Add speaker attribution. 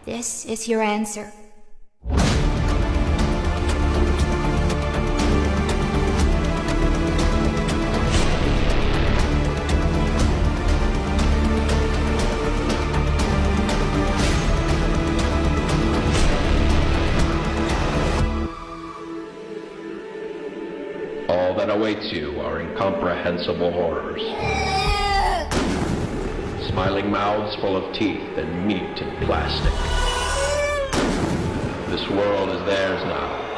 Speaker 1: This is your answer.
Speaker 2: All that awaits you are incomprehensible horrors. Smiling mouths full of teeth and meat and plastic. This world is theirs now.